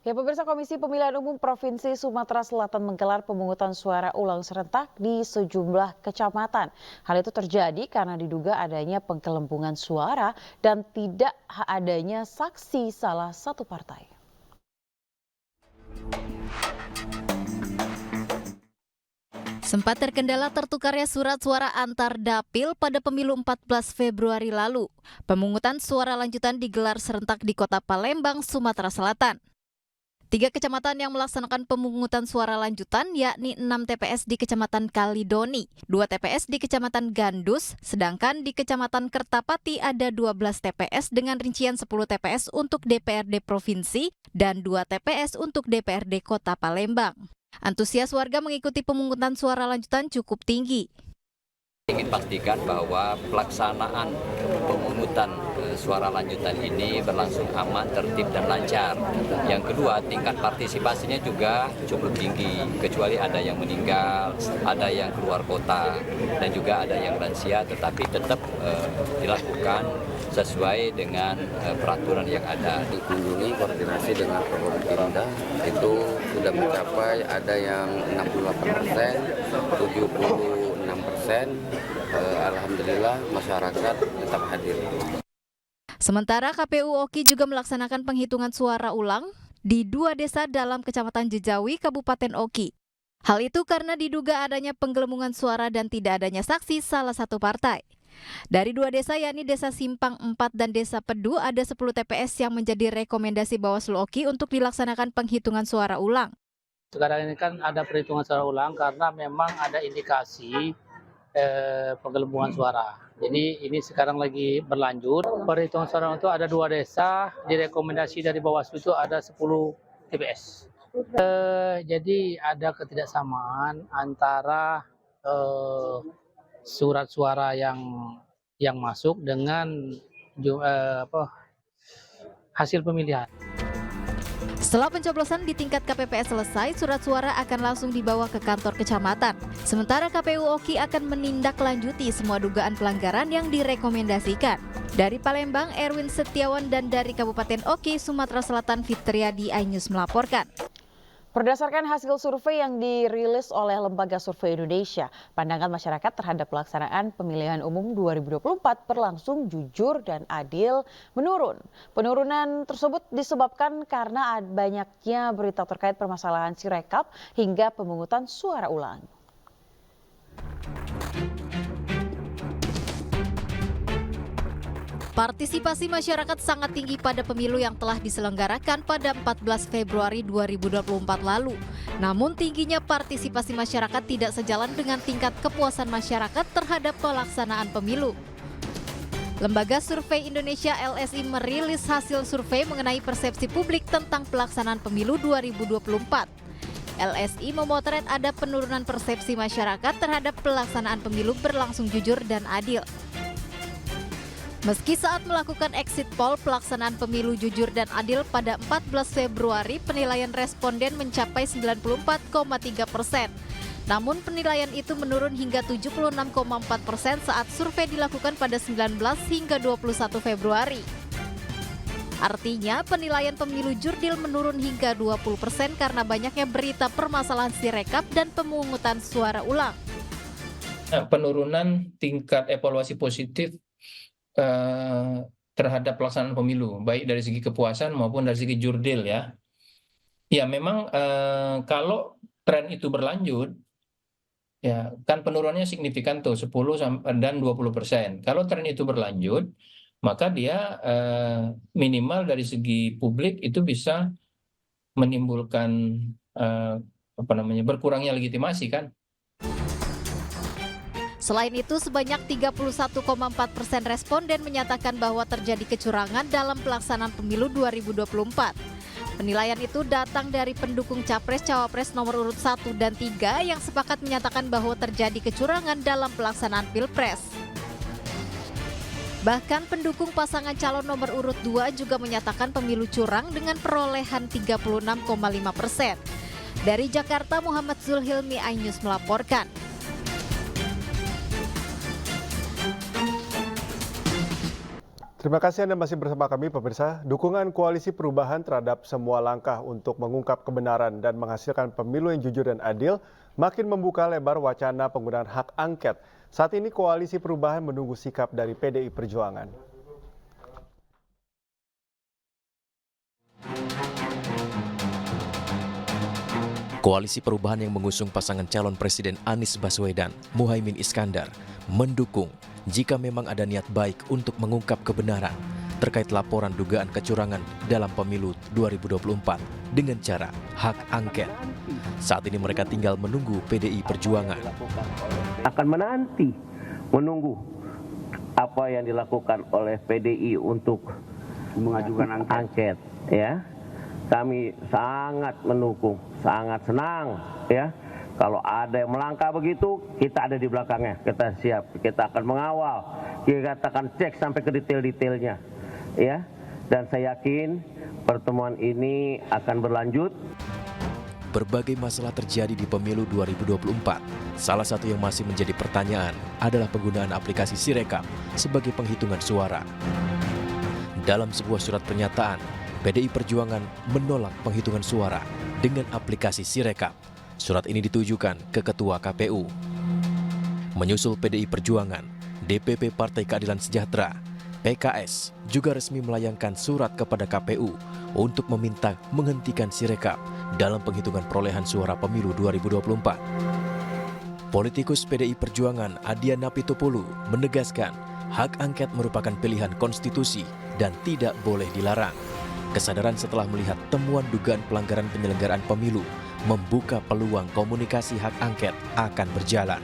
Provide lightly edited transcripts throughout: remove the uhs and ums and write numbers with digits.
Ya, pemirsa, Komisi Pemilihan Umum Provinsi Sumatera Selatan menggelar pemungutan suara ulang serentak di sejumlah kecamatan. Hal itu terjadi karena diduga adanya penggelembungan suara dan tidak adanya saksi salah satu partai. Sempat terkendala tertukarnya surat suara antar dapil pada pemilu 14 Februari lalu. Pemungutan suara lanjutan digelar serentak di Kota Palembang, Sumatera Selatan. 3 kecamatan yang melaksanakan pemungutan suara lanjutan yakni 6 TPS di Kecamatan Kalidoni, 2 TPS di Kecamatan Gandus, sedangkan di Kecamatan Kertapati ada 12 TPS dengan rincian 10 TPS untuk DPRD Provinsi dan 2 TPS untuk DPRD Kota Palembang. Antusias warga mengikuti pemungutan suara lanjutan cukup tinggi. Ingin pastikan bahwa pelaksanaan pemungutan suara lanjutan ini berlangsung aman, tertib, dan lancar. Yang kedua, tingkat partisipasinya juga cukup tinggi, kecuali ada yang meninggal, ada yang keluar kota, dan juga ada yang lansia, tetapi tetap dilakukan sesuai dengan peraturan yang ada. Dikunjungi koordinasi dengan Forkopimda itu sudah mencapai ada yang 68%, 76%. Alhamdulillah masyarakat tetap hadir. Sementara KPU Oki juga melaksanakan penghitungan suara ulang di 2 desa dalam Kecamatan Jejawi, Kabupaten Oki. Hal itu karena diduga adanya penggelembungan suara dan tidak adanya saksi salah satu partai. Dari 2 desa yakni Desa Simpang 4 dan Desa Pedu ada 10 TPS yang menjadi rekomendasi Bawaslu Oki untuk dilaksanakan penghitungan suara ulang. Sekarang ini kan ada perhitungan suara ulang karena memang ada indikasi penggelembungan suara. Jadi ini sekarang lagi berlanjut. Perhitungan suara itu ada 2 desa, direkomendasi dari Bawaslu itu ada 10 TPS. Jadi ada ketidaksamaan antara surat suara yang masuk dengan hasil pemilihan. Setelah pencoblosan di tingkat KPPS selesai, surat suara akan langsung dibawa ke kantor kecamatan. Sementara KPU Oki akan menindaklanjuti semua dugaan pelanggaran yang direkomendasikan. Dari Palembang, Erwin Setiawan, dan dari Kabupaten Oki, Sumatera Selatan, Fitriadi iNews melaporkan. Berdasarkan hasil survei yang dirilis oleh Lembaga Survei Indonesia, pandangan masyarakat terhadap pelaksanaan pemilihan umum 2024 berlangsung jujur dan adil menurun. Penurunan tersebut disebabkan karena banyaknya berita terkait permasalahan Sirekap hingga pemungutan suara ulang. Partisipasi masyarakat sangat tinggi pada pemilu yang telah diselenggarakan pada 14 Februari 2024 lalu. Namun tingginya partisipasi masyarakat tidak sejalan dengan tingkat kepuasan masyarakat terhadap pelaksanaan pemilu. Lembaga Survei Indonesia LSI merilis hasil survei mengenai persepsi publik tentang pelaksanaan pemilu 2024. LSI memotret ada penurunan persepsi masyarakat terhadap pelaksanaan pemilu berlangsung jujur dan adil. Meski saat melakukan exit poll pelaksanaan pemilu jujur dan adil pada 14 Februari, penilaian responden mencapai 94,3%. Namun penilaian itu menurun hingga 76,4% saat survei dilakukan pada 19 hingga 21 Februari. Artinya penilaian pemilu jurdil menurun hingga 20% karena banyaknya berita permasalahan Sirekap dan pemungutan suara ulang. Penurunan tingkat evaluasi positif terhadap pelaksanaan pemilu, baik dari segi kepuasan maupun dari segi jurdil ya. Ya memang kalau tren itu berlanjut, ya kan penurunannya signifikan tuh 10 dan 20%. Kalau tren itu berlanjut, maka dia minimal dari segi publik itu bisa menimbulkan berkurangnya legitimasi kan. Selain itu, sebanyak 31,4% responden menyatakan bahwa terjadi kecurangan dalam pelaksanaan pemilu 2024. Penilaian itu datang dari pendukung Capres-Cawapres nomor urut 1 dan 3 yang sepakat menyatakan bahwa terjadi kecurangan dalam pelaksanaan Pilpres. Bahkan pendukung pasangan calon nomor urut 2 juga menyatakan pemilu curang dengan perolehan 36,5%. Dari Jakarta, Muhammad Zulhilmi iNews melaporkan. Terima kasih Anda masih bersama kami pemirsa. Dukungan Koalisi Perubahan terhadap semua langkah untuk mengungkap kebenaran dan menghasilkan pemilu yang jujur dan adil makin membuka lebar wacana penggunaan hak angket. Saat ini Koalisi Perubahan menunggu sikap dari PDI Perjuangan. Koalisi Perubahan yang mengusung pasangan calon Presiden Anies Baswedan, Muhaimin Iskandar, mendukung jika memang ada niat baik untuk mengungkap kebenaran terkait laporan dugaan kecurangan dalam pemilu 2024 dengan cara hak angket. Saat ini mereka tinggal menunggu PDI Perjuangan. Akan menunggu apa yang dilakukan oleh PDI untuk mengajukan angket, ya. Kami sangat mendukung, sangat senang, ya. Kalau ada yang melangkah begitu, kita ada di belakangnya, kita siap, kita akan mengawal, kita akan cek sampai ke detail-detailnya, ya. Dan saya yakin pertemuan ini akan berlanjut. Berbagai masalah terjadi di pemilu 2024. Salah satu yang masih menjadi pertanyaan adalah penggunaan aplikasi Sirekap sebagai penghitungan suara. Dalam sebuah surat pernyataan, PDI Perjuangan menolak penghitungan suara dengan aplikasi Sirekap. Surat ini ditujukan ke Ketua KPU. Menyusul PDI Perjuangan, DPP Partai Keadilan Sejahtera, PKS, juga resmi melayangkan surat kepada KPU untuk meminta menghentikan Sirekap dalam penghitungan perolehan suara pemilu 2024. Politikus PDI Perjuangan Adian Apitupulu menegaskan hak angket merupakan pilihan konstitusi dan tidak boleh dilarang. Kesadaran setelah melihat temuan dugaan pelanggaran penyelenggaraan pemilu membuka peluang komunikasi hak angket akan berjalan.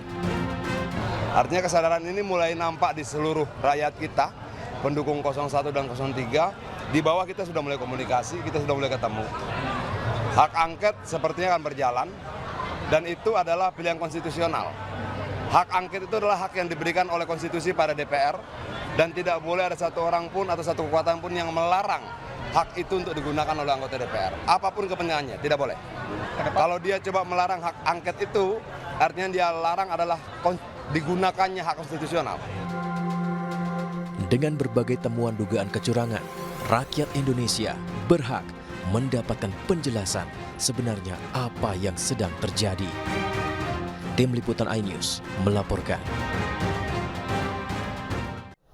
Artinya kesadaran ini mulai nampak di seluruh rakyat kita, pendukung 01 dan 03, di bawah kita sudah mulai komunikasi, kita sudah mulai ketemu. Hak angket sepertinya akan berjalan, dan itu adalah pilihan konstitusional. Hak angket itu adalah hak yang diberikan oleh konstitusi pada DPR, dan tidak boleh ada satu orang pun atau satu kekuatan pun yang melarang hak itu untuk digunakan oleh anggota DPR. Apapun kepentingannya, tidak boleh. Kalau dia coba melarang hak angket itu, artinya dia larang adalah digunakannya hak konstitusional. Dengan berbagai temuan dugaan kecurangan, rakyat Indonesia berhak mendapatkan penjelasan sebenarnya apa yang sedang terjadi. Tim Liputan iNews melaporkan.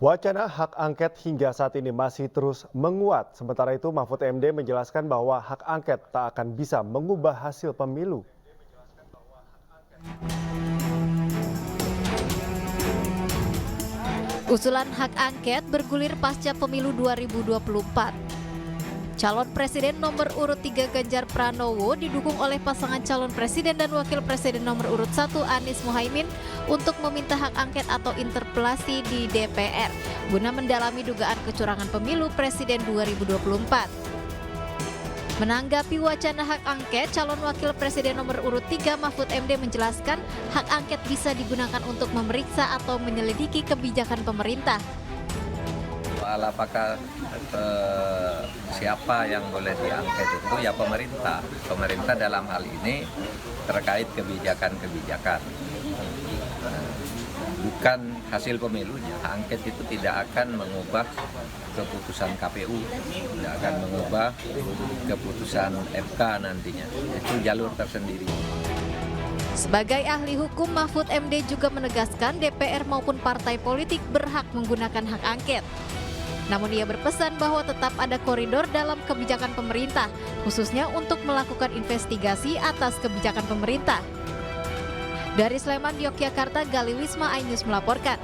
Wacana hak angket hingga saat ini masih terus menguat. Sementara itu Mahfud MD menjelaskan bahwa hak angket tak akan bisa mengubah hasil pemilu. Usulan hak angket bergulir pasca pemilu 2024. Calon Presiden nomor urut 3 Ganjar Pranowo didukung oleh pasangan calon presiden dan wakil presiden nomor urut 1 Anies Muhaimin untuk meminta hak angket atau interpelasi di DPR guna mendalami dugaan kecurangan pemilu presiden 2024. Menanggapi wacana hak angket, calon wakil presiden nomor urut 3 Mahfud MD menjelaskan hak angket bisa digunakan untuk memeriksa atau menyelidiki kebijakan pemerintah. Soal apakah siapa yang boleh diangket itu ya pemerintah. Pemerintah dalam hal ini terkait kebijakan-kebijakan. Bukan hasil pemilunya. Angket itu tidak akan mengubah keputusan KPU, tidak akan mengubah keputusan MK nantinya. Itu jalur tersendiri. Sebagai ahli hukum, Mahfud MD juga menegaskan DPR maupun partai politik berhak menggunakan hak angket. Namun ia berpesan bahwa tetap ada koridor dalam kebijakan pemerintah, khususnya untuk melakukan investigasi atas kebijakan pemerintah. Dari Sleman, Yogyakarta, Gali Wisma, iNews melaporkan.